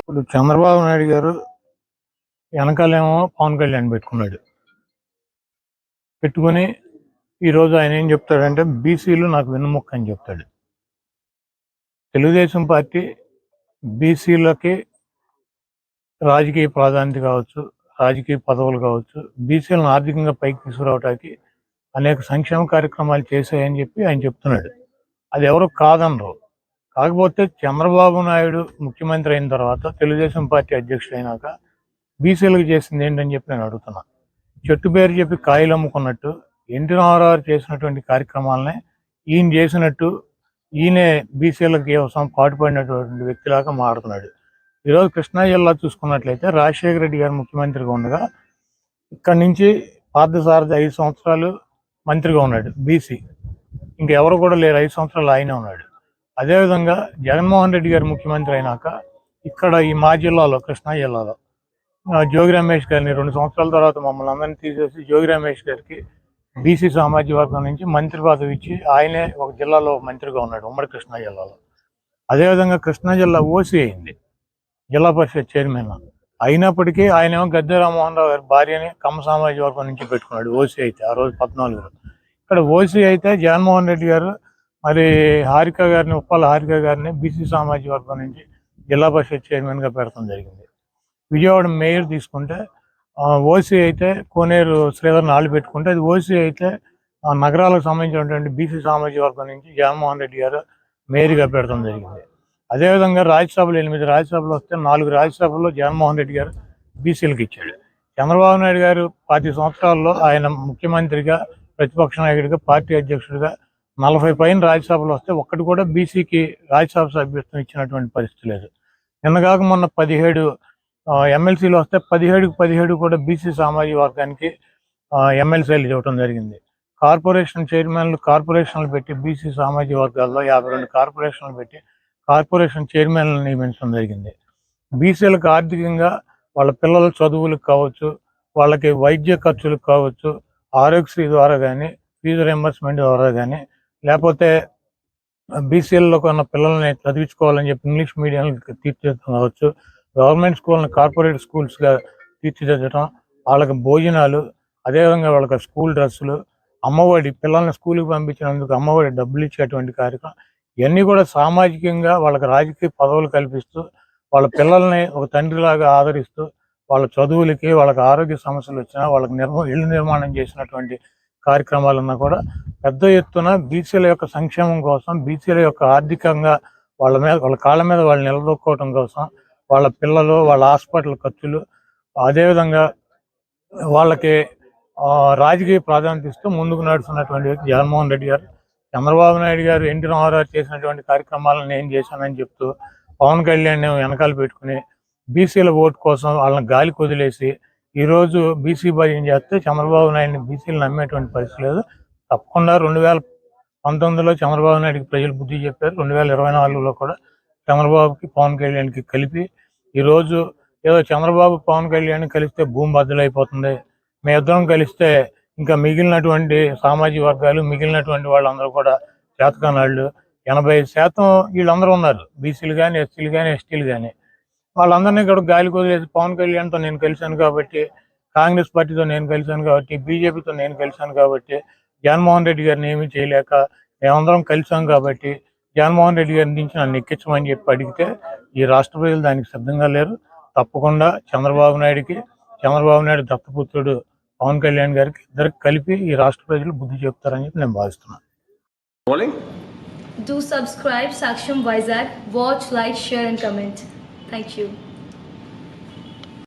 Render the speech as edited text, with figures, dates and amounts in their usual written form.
ఇప్పుడు చంద్రబాబు నాయుడు గారు వెనకాలేమో పవన్ కళ్యాణ్ పెట్టుకున్నాడు. పెట్టుకుని ఈరోజు ఆయన ఏం చెప్తాడంటే బీసీలు నాకు వెన్నుముక్క అని చెప్తాడు. తెలుగుదేశం పార్టీ బీసీలకి రాజకీయ ప్రాధాన్యత కావచ్చు, రాజకీయ పదవులు కావచ్చు, బీసీలను ఆర్థికంగా పైకి తీసుకురావడానికి అనేక సంక్షేమ కార్యక్రమాలు చేశాయని చెప్పి ఆయన చెప్తున్నాడు. అది ఎవరు కాదనరు. కాకపోతే చంద్రబాబు నాయుడు ముఖ్యమంత్రి అయిన తర్వాత తెలుగుదేశం పార్టీ అధ్యక్షుడు అయినాక బీసీలకు చేసింది ఏంటని చెప్పి నేను అడుగుతున్నా. చెట్టు పేరు చెప్పి కాయలు అమ్ముకున్నట్టు ఎన్టీ రామారావు చేసినటువంటి కార్యక్రమాలనే ఈయన చేసినట్టు ఈయనే బీసీలకు కోసం పాటుపడినటువంటి వ్యక్తిలాగా మారుతున్నాడు. ఈరోజు కృష్ణా జిల్లా చూసుకున్నట్లయితే రాజశేఖర రెడ్డి గారు ముఖ్యమంత్రిగా ఉండగా ఇక్కడి నుంచి పార్థసారథి 5 సంవత్సరాలు మంత్రిగా ఉన్నాడు బీసీ. ఇంకెవరు కూడా లేరు, 5 సంవత్సరాలు ఆయనే ఉన్నాడు. అదేవిధంగా జగన్మోహన్ రెడ్డి గారు ముఖ్యమంత్రి అయినాక ఇక్కడ ఈ మా జిల్లాలో కృష్ణా జిల్లాలో జోగి రమేష్ గారిని 2 సంవత్సరాల తర్వాత మమ్మల్ని అందరినీ తీసేసి జోగి రమేష్ గారికి బీసీ సామాజిక వర్గం నుంచి మంత్రి పదవి ఇచ్చి ఆయనే ఒక జిల్లాలో మంత్రిగా ఉన్నాడు, ఉమ్మడి కృష్ణా జిల్లాలో. అదేవిధంగా కృష్ణా జిల్లా ఓసీ అయింది, జిల్లా పరిషత్ చైర్మన్. అయినప్పటికీ ఆయనేమో గద్దె రామ్మోహన్ రావు గారి భార్యని కమ్మ సామాజిక వర్గం నుంచి పెట్టుకున్నాడు ఓసీ అయితే ఆ రోజు 14లో. ఇక్కడ ఓసీ అయితే జగన్మోహన్ రెడ్డి గారు మరి హారిక గారిని, ఉప్పాల హారిక గారిని బీసీ సామాజిక వర్గం నుంచి జిల్లా పరిషత్ చైర్మన్గా పెడతాం జరిగింది. విజయవాడ మేయర్ తీసుకుంటే ఓసీ అయితే కోనేరు శ్రీధర్ని ఆళ్ళు పెట్టుకుంటే అది ఓసీ అయితే నగరాలకు సంబంధించినటువంటి బీసీ సామాజిక వర్గం నుంచి జగన్మోహన్ రెడ్డి గారు మేయర్గా పెడతాం జరిగింది. అదేవిధంగా రాజ్యసభలు 8 రాజ్యసభలు వస్తే 4 రాజ్యసభల్లో జగన్మోహన్ రెడ్డి గారు బీసీలకు ఇచ్చాడు. చంద్రబాబు నాయుడు గారు 10 సంవత్సరాల్లో ఆయన ముఖ్యమంత్రిగా, ప్రతిపక్ష నాయకుడిగా, పార్టీ అధ్యక్షుడిగా 40 పైన రాజ్యసభలు వస్తే ఒక్కటి కూడా బీసీకి రాజ్యసభ సభ్యత్వం ఇచ్చినటువంటి పరిస్థితి లేదు. నిన్నగాక మొన్న 17 ఎమ్మెల్సీలు వస్తే 17 కూడా బీసీ సామాజిక వర్గానికి ఎమ్మెల్సీలు ఇవ్వడం జరిగింది. కార్పొరేషన్ చైర్మన్లు కార్పొరేషన్లు పెట్టి బీసీ సామాజిక వర్గాల్లో 52 కార్పొరేషన్లు పెట్టి కార్పొరేషన్ చైర్మన్లను నియమించడం జరిగింది. బీసీలకు ఆర్థికంగా వాళ్ళ పిల్లల చదువులకు కావచ్చు, వాళ్ళకి వైద్య ఖర్చులకు కావచ్చు, ఆరోగ్యశ్రీ ద్వారా కానీ, ఫీజు రియంబర్స్మెంట్ ద్వారా కానీ, లేకపోతే బీసీలలో ఉన్న పిల్లల్ని చదివించుకోవాలని చెప్పి ఇంగ్లీష్ మీడియంకి తీర్చిదిద్దడం కావచ్చు, గవర్నమెంట్ స్కూల్ని కార్పొరేట్ స్కూల్స్గా తీర్చిదిద్దడం, వాళ్ళకి భోజనాలు, అదేవిధంగా వాళ్ళకి స్కూల్ డ్రెస్సులు, అమ్మఒడి, పిల్లల్ని స్కూల్కి పంపించినందుకు అమ్మఒడి డబ్బులు ఇచ్చేటువంటి కార్యక్రమం, ఇవన్నీ కూడా సామాజికంగా వాళ్ళకి రాజకీయ పదవులు కల్పిస్తూ వాళ్ళ పిల్లల్ని ఒక తండ్రిలాగా ఆదరిస్తూ వాళ్ళ చదువులకి, వాళ్ళకి ఆరోగ్య సమస్యలు వచ్చినా వాళ్ళకి ఇళ్ళు నిర్మాణం చేసినటువంటి కార్యక్రమాలన్నా కూడా పెద్ద ఎత్తున బీసీల యొక్క సంక్షేమం కోసం, బీసీల యొక్క ఆర్థికంగా వాళ్ళ కాళ్ళ మీద వాళ్ళు నిలదొక్కోవడం కోసం, వాళ్ళ పిల్లలు, వాళ్ళ హాస్పిటల్ ఖర్చులు, అదేవిధంగా వాళ్ళకి రాజకీయ ప్రాధాన్యత ఇస్తూ ముందుకు నడుస్తున్నటువంటి వ్యక్తి జగన్మోహన్ రెడ్డి గారు. చంద్రబాబు నాయుడు గారు ఎన్టీ రామారావు చేసినటువంటి కార్యక్రమాలను నేను చేశానని చెప్తూ పవన్ కళ్యాణ్ వెనకాల పెట్టుకుని బీసీల ఓటు కోసం వాళ్ళని గాలికి వదిలేసి ఈరోజు బీసీ భజన చేస్తే చంద్రబాబు నాయుడిని బీసీలు నమ్మేటువంటి పరిస్థితి లేదు. తప్పకుండా 2019లో చంద్రబాబు నాయుడికి ప్రజలు బుద్ధి చెప్పారు. 2024లో కూడా చంద్రబాబుకి, పవన్ కళ్యాణ్కి కలిపి ఈరోజు ఏదో చంద్రబాబు పవన్ కళ్యాణ్ కలిస్తే భూమి బద్దలైపోతుంది, మీ ఇద్దరం కలిస్తే ఇంకా మిగిలినటువంటి సామాజిక వర్గాలు, మిగిలినటువంటి వాళ్ళందరూ కూడా చేతకానాళ్ళు 80% వీళ్ళందరూ ఉన్నారు, బీసీలు కానీ, ఎస్సీలు కానీ, ఎస్టీలు కానీ. వాళ్ళందరినీ కూడా గాలికి వదిలేసి పవన్ కళ్యాణ్తో నేను కలిశాను కాబట్టి, కాంగ్రెస్ పార్టీతో నేను కలిశాను కాబట్టి, బీజేపీతో నేను కలిశాను కాబట్టి, జగన్మోహన్ రెడ్డి గారిని ఏమీ చేయలేక మేమందరం కలిసాం కాబట్టి జగన్మోహన్ రెడ్డి గారి నుంచి నన్ను ఎక్కించమని చెప్పి అడిగితే ఈ రాష్ట్ర ప్రజలు దానికి సిద్ధంగా లేరు. తప్పకుండా చంద్రబాబు నాయుడు దత్తపుత్రుడు పవన్ కళ్యాణ్ గారికి ఇద్దరికి కలిపి ఈ రాష్ట్ర ప్రజలు బుద్ధి చెప్తారని చెప్పి నేను భావిస్తున్నాను. Do subscribe Saksham Vizag. Watch, like, share and comment. Thank you.